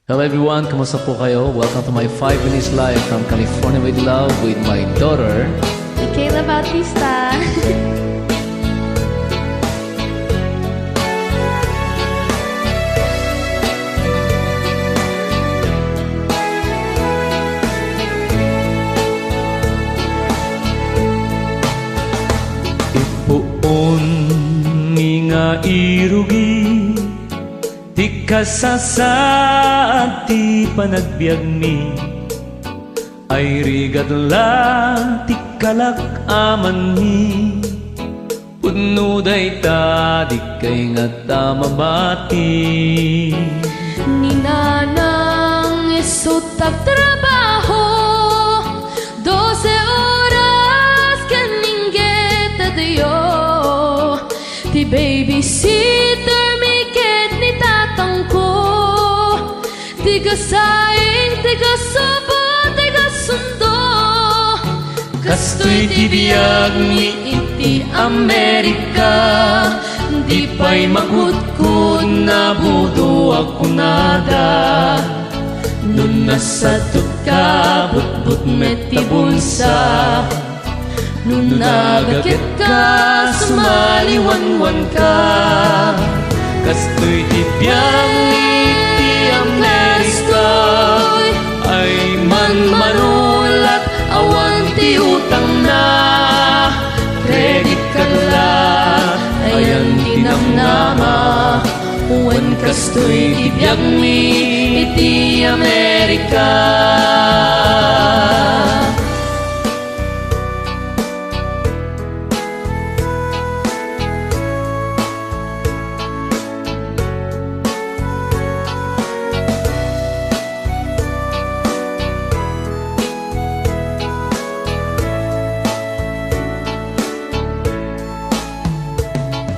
Hello everyone, kumusta po kayo? Welcome to my 5 minutes live from California with Love with my daughter Michaela Bautista. Ipuon nga irugi Di kasasa ti panagbiag mi Ay rigad la ti kalak aman mi Pudno day ta di kay nga tamabati Ninanang isut trabaho 12 oras kaningget adayo Ti babysitter Tiga saing, tiga sobo, tiga sundo Kastoy ti biyag ni iti Amerika Di pa'y magudkod na budo ako nada Nun nasadot ka, but meti bunsa Nun nagakit ka, sumaliwan-wan ka Kastoy ti biyag ni Amerika ay manulat awan ti utang na credit card la ayan tinamnama wen kastoy ibiyag mi iti Amerika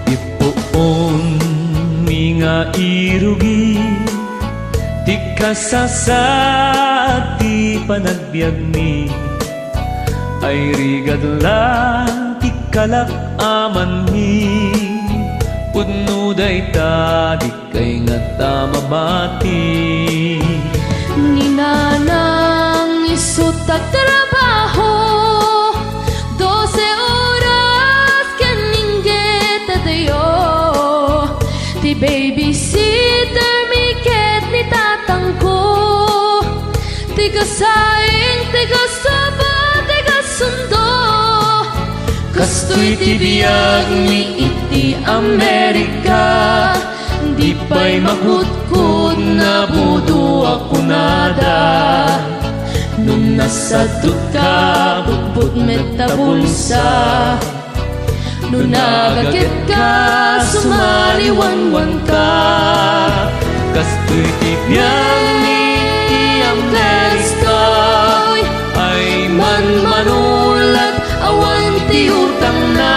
Ipuon nga irugi Di kasasa ti panagbiag mi Ay rigad la ti kalak aman mi Pudno day ta di kay nga tamabati Ninanang isut trabaho 12 oras kaningget adayo Ti babysitter miket ni tatang ko Tiga saing, tiga sobo, tiga sundo Kastoy ti biyag ni iti Amerika Di pa'y magudkod na budo ako nada Nung nasadot ka, but metabulsa Nung nagakit ka, sumaliwan-wan ka Kastoy ti biyag ni iti Amerika ay manulat awan ti utang na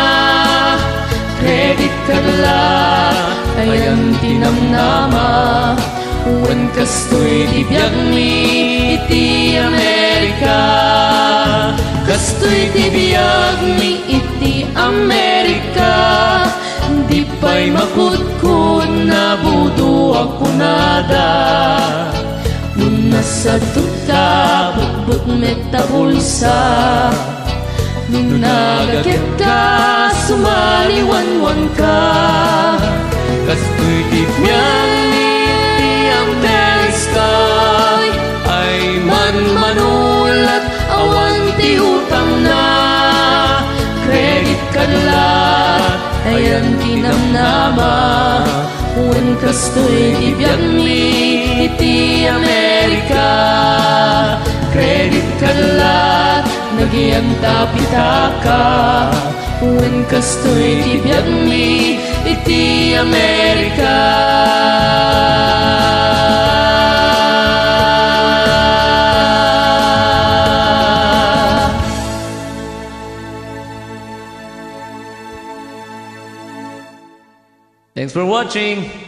credit card la ayan tinamnama wen kastoy ti biyag mi iti Amerika kastoy ti biyag mi iti Amerika di pa'y makudkod na budo ako nada nun nasadot ka but metabulsa Nung nagakit ka, sumaliwan-wan ka Kastoy ti biyag ni iti Amerika ay manulat awan ti utang na credit card la ayan tinamnama wen kastoy ti biyag mi iti Amerika credit card la Nagyanta pitaka wen kastoy ti biyag mi iti Amerika Thanks for watching.